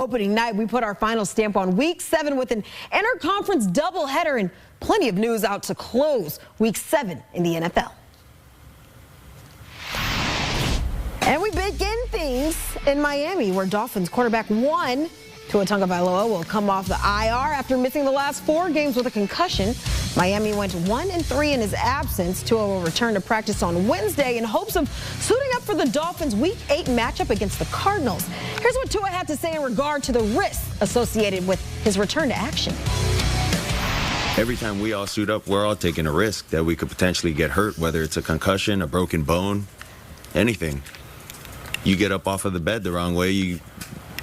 Opening night, we put our final stamp on Week 7 with an interconference doubleheader and plenty of news out to close Week 7 in the NFL. And we begin things in Miami, where Dolphins quarterback Tua Tagovailoa will come off the IR after missing the last 4 games with a concussion. Miami went 1-3 in his absence. Tua will return to practice on Wednesday in hopes of suiting up for the Dolphins' Week 8 matchup against the Cardinals. Here's what Tua had to say in regard to the risks associated with his return to action. Every time we all suit up, we're all taking a risk that we could potentially get hurt, whether it's a concussion, a broken bone, anything. You get up off of the bed the wrong way, you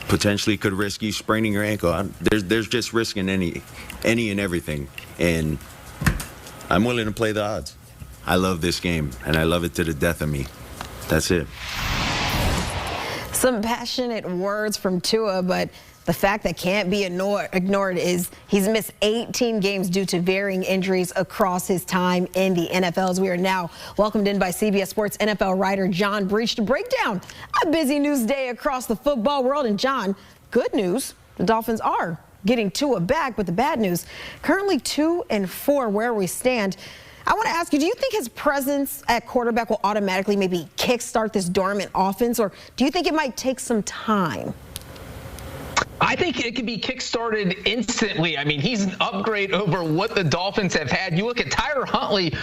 potentially could risk you spraining your ankle. There's just risk in any and everything, and I'm willing to play the odds. I love this game, and I love it to the death of me. That's it. Some passionate words from Tua, but the fact that can't be ignored is he's missed 18 games due to varying injuries across his time in the NFL. As we are now welcomed in by CBS Sports NFL writer John Breach to break down a busy news day across the football world. And John, good news, the Dolphins are getting Tua back, but the bad news, currently 2-4 where we stand. I want to ask you, do you think his presence at quarterback will automatically maybe kickstart this dormant offense, or do you think it might take some time? I think it could be kickstarted instantly. I mean, he's an upgrade over what the Dolphins have had. You look at Tyler Huntley,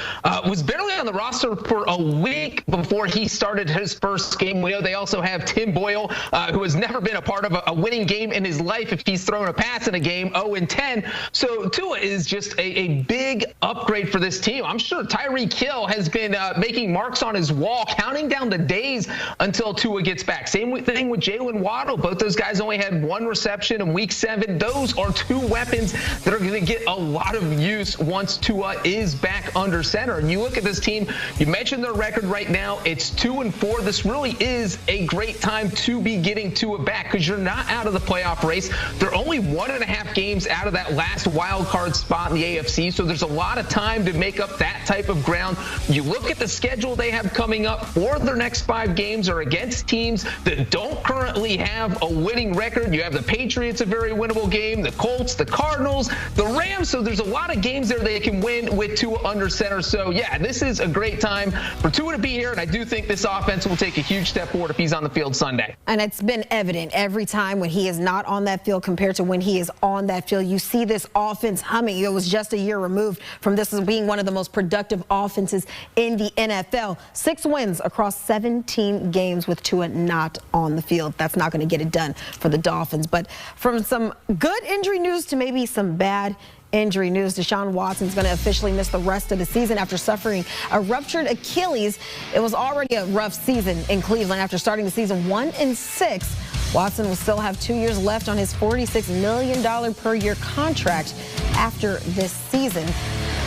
was barely on the roster for a week before he started his first game. We know they also have Tim Boyle, who has never been a part of a winning game in his life if he's thrown a pass in a game, 0-10. So Tua is just a big upgrade for this team. I'm sure Tyreek Hill has been making marks on his wall, counting down the days until Tua gets back. Same thing with Jaylen Waddle. Both those guys only had 1 reception in Week 7. Those are 2 weapons that are going to get a lot of use once Tua is back under center. And you look at this team, you mentioned their record right now, it's 2-4. This really is a great time to be getting Tua back because you're not out of the playoff race. They're only 1.5 games out of that last wild card spot in the AFC, so there's a lot of time to make up that type of ground. You look at the schedule they have coming up. 4 of their next 5 games are against teams that don't currently have a winning record. You have the Patriots, a very winnable game, the Colts, the Cardinals, the Rams. So there's a lot of games there they can win with Tua under center. So yeah, this is a great time for Tua to be here, and I do think this offense will take a huge step forward if he's on the field Sunday. And it's been evident every time when he is not on that field compared to when he is on that field. You see this offense humming. It was just a year removed from this as being one of the most productive offenses in the NFL. 6 wins across 17 games with Tua not on the field. That's not going to get it done for the Dolphins. But from some good injury news to maybe some bad injury news, Deshaun Watson's going to officially miss the rest of the season after suffering a ruptured Achilles. It was already a rough season in Cleveland after starting the season 1-6. Watson will still have 2 years left on his $46 million per year contract after this season.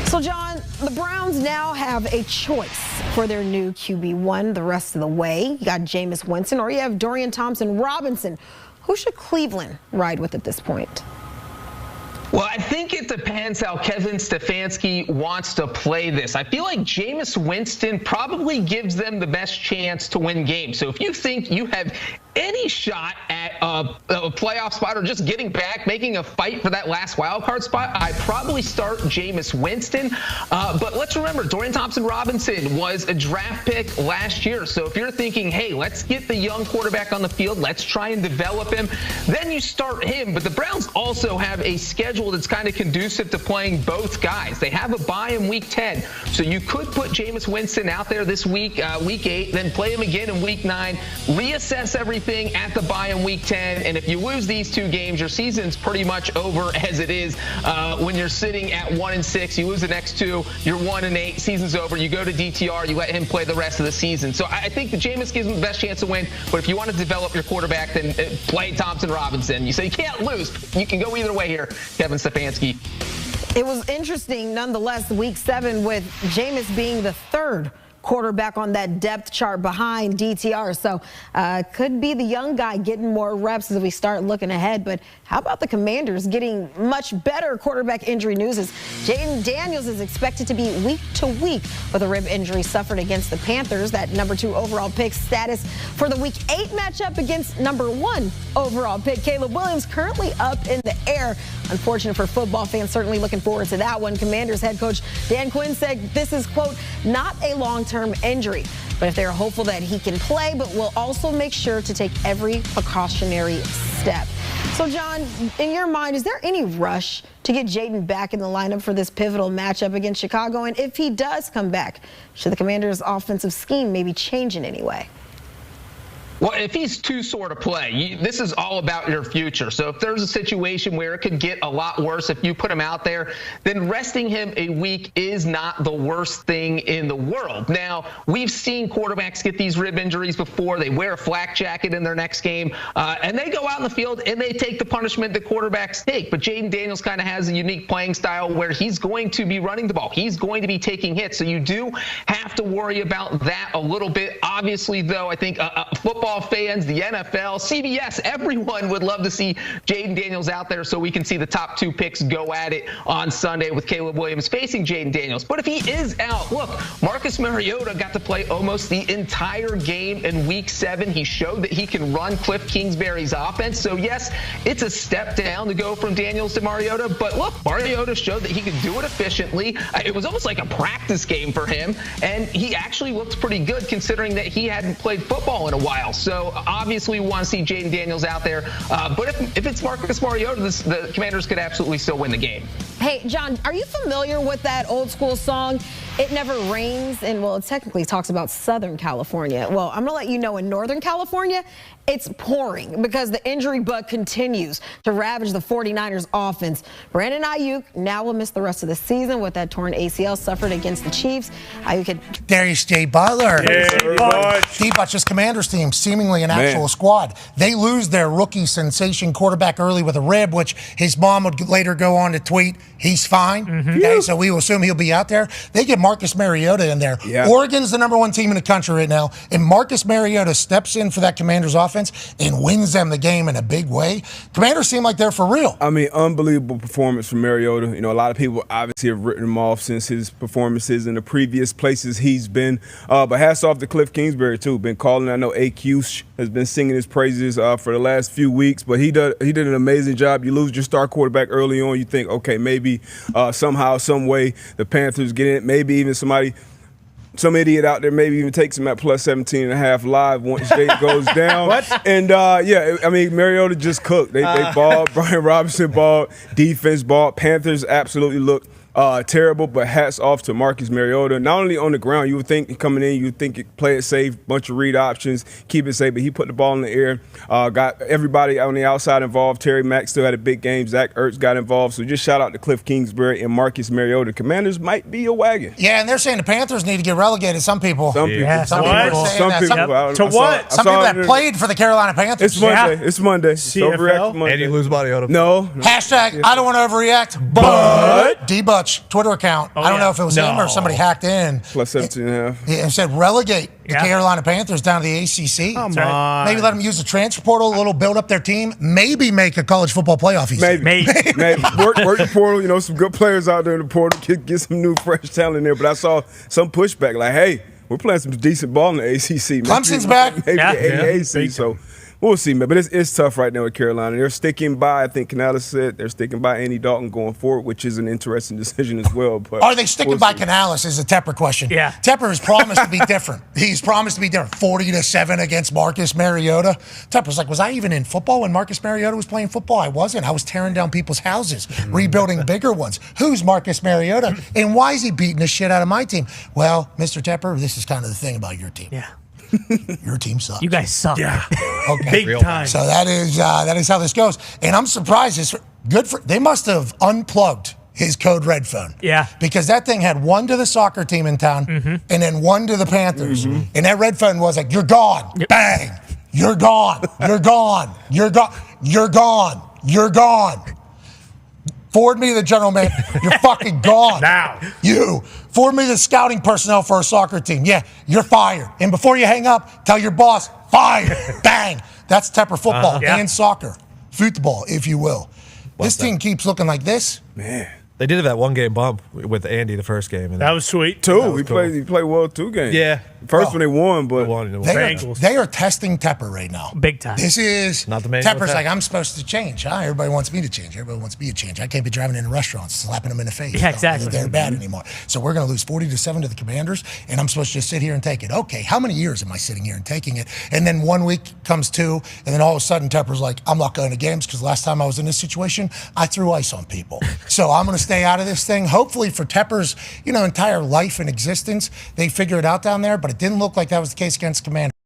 So, John, the Browns now have a choice for their new QB1 the rest of the way. You got Jameis Winston, or you have Dorian Thompson-Robinson. Who should Cleveland ride with at this point? Well, I think it depends how Kevin Stefanski wants to play this. I feel like Jameis Winston probably gives them the best chance to win games. So if you think you have any shot at a playoff spot or just getting back, making a fight for that last wild card spot, I'd probably start Jameis Winston. But let's remember, Dorian Thompson-Robinson was a draft pick last year. So if you're thinking, hey, let's get the young quarterback on the field, let's try and develop him, then you start him. But the Browns also have a schedule that's kind of conducive to playing both guys. They have a bye in Week 10. So you could put Jameis Winston out there this week, Week 8, then play him again in Week 9, reassess everything at the bye in Week 10, and if you lose these 2 games, your season's pretty much over as it is. When you're sitting at 1-6, you lose the next 2, you're 1-8, season's over. You go to DTR, you let him play the rest of the season. So I think the Jameis gives him the best chance to win, but if you want to develop your quarterback, then play Thompson-Robinson. You say you can't lose. You can go either way here, Kevin Stefanski. It was interesting, nonetheless, Week 7 with Jameis being the 3rd quarterback on that depth chart behind DTR. So could be the young guy getting more reps as we start looking ahead. But how about the Commanders getting much better quarterback injury news? As Jayden Daniels is expected to be week to week with a rib injury suffered against the Panthers. That number 2 overall pick status for the week 8 matchup against number 1 overall pick Caleb Williams currently up in the air. Unfortunate for football fans, certainly looking forward to that one. Commanders head coach Dan Quinn said this is, quote, not a long-term injury. But if they're hopeful that he can play, but will also make sure to take every precautionary step. So, John, in your mind, is there any rush to get Jayden back in the lineup for this pivotal matchup against Chicago? And if he does come back, should the Commanders' offensive scheme maybe change in any way? Well, if he's too sore to play, this is all about your future. So if there's a situation where it could get a lot worse if you put him out there, then resting him a week is not the worst thing in the world. Now, we've seen quarterbacks get these rib injuries before. They wear a flak jacket in their next game, and they go out in the field and they take the punishment that quarterbacks take. But Jayden Daniels kind of has a unique playing style where he's going to be running the ball. He's going to be taking hits. So you do have to worry about that a little bit. Obviously, though, I think football fans, the NFL, CBS, everyone would love to see Jayden Daniels out there so we can see the top 2 picks go at it on Sunday with Caleb Williams facing Jayden Daniels. But if he is out, look, Marcus Mariota got to play almost the entire game in week 7. He showed that he can run Cliff Kingsbury's offense. So, yes, it's a step down to go from Daniels to Mariota. But, look, Mariota showed that he could do it efficiently. It was almost like a practice game for him. And he actually looked pretty good considering that he hadn't played football in a while. So obviously we want to see Jayden Daniels out there. But if it's Marcus Mariota, the Commanders could absolutely still win the game. Hey, John, are you familiar with that old school song, It Never Rains? And, well, it technically talks about Southern California. Well, I'm going to let you know in Northern California, it's pouring because the injury bug continues to ravage the 49ers offense. Brandon Ayuk now will miss the rest of the season with that torn ACL suffered against the Chiefs. Darius J. Butler. D-Butch's Commanders team, seemingly an actual squad. They lose their rookie sensation quarterback early with a rib, which his mom would later go on to tweet, he's fine. Okay, so we will assume he'll be out there. They get Marcus Mariota in there. Oregon's the number 1 team in the country right now, and Marcus Mariota steps in for that Commanders offense and wins them the game in a big way. Commanders seem like they're for real. I mean, unbelievable performance from Mariota. You know, a lot of people obviously have written him off since his performances in the previous places he's been. But hats off to Cliff Kingsbury, too. Been calling, I know AQ has been singing his praises for the last few weeks, but he did an amazing job. You lose your star quarterback early on, you think, okay, maybe somehow, some way the Panthers get in it. Maybe even some idiot out there maybe even takes him at plus 17.5 live once Jay goes down. And, I mean, Mariota just cooked. They balled. Brian Robinson balled. Defense balled. Panthers absolutely looked terrible, but hats off to Marcus Mariota. Not only on the ground, you would think coming in, you would think play it safe, bunch of read options, keep it safe, but he put the ball in the air, got everybody on the outside involved. Terry Mack still had a big game. Zach Ertz got involved. So just shout out to Cliff Kingsbury and Marcus Mariota. Commanders might be a wagon. Yeah, and they're saying the Panthers need to get relegated. Some people. Some people are saying that. To what? Some people that played for the Carolina Panthers. It's Monday. It's Monday. CFL? Monday. And you lose Mariota. No. Hashtag, I don't want to overreact, but D-Butch Twitter account. I don't know if it was him or somebody hacked in. Plus 17.5. It said relegate the Carolina Panthers down to the ACC. Come on. Maybe let them use the transfer portal a little, build up their team. Maybe make a college football playoff easy. Maybe. Work the portal. You know, some good players out there in the portal. Get some new, fresh talent in there. But I saw some pushback like, hey, we're playing some decent ball in the ACC. Clemson's back. Maybe the AAC. So we'll see, man. But it's tough right now with Carolina. They're sticking by, I think Canales said, they're sticking by Andy Dalton going forward, which is an interesting decision as well. But are they sticking by Canales is a Tepper question. Yeah. Tepper has promised to be different. He's promised to be different. 40-7 against Marcus Mariota. Tepper's like, was I even in football when Marcus Mariota was playing football? I wasn't. I was tearing down people's houses, rebuilding bigger ones. Who's Marcus Mariota? And why is he beating the shit out of my team? Well, Mr. Tepper, this is kind of the thing about your team. Yeah. Your team sucks. You guys suck. Yeah. Okay. Big time. So that is how this goes. And I'm surprised. It's good for. They must have unplugged his Code Red phone. Yeah. Because that thing had one to the soccer team in town and then one to the Panthers. And that red phone was like, you're gone. Yep. Bang. You're gone. You're gone. You're gone. You're gone. You're gone. Forward me to the general man. You're fucking gone. Now. You. Forward me to the scouting personnel for our soccer team. Yeah, you're fired. And before you hang up, tell your boss, fired. Bang. That's Tepper football and soccer. Football, if you will. This team keeps looking like this. Man. They did have that one game bump with Andy the first game. And that was sweet. He played well 2 games. Yeah. First one they won, but they are testing Tepper right now. Big time. This is not the main. Tepper's like, I'm supposed to change. Everybody wants me to change. Everybody wants me to change. I can't be driving into restaurants, slapping them in the face. Yeah, exactly. They're bad anymore. So we're going to lose 40-7 to the Commanders, and I'm supposed to just sit here and take it. Okay, how many years am I sitting here and taking it? And then 1 week comes 2, and then all of a sudden Tepper's like, I'm not going to games because last time I was in this situation, I threw ice on people. So I'm going to stay out of this thing. Hopefully for Tepper's, entire life and existence, they figure it out down there, but it didn't look like that was the case against Commanders.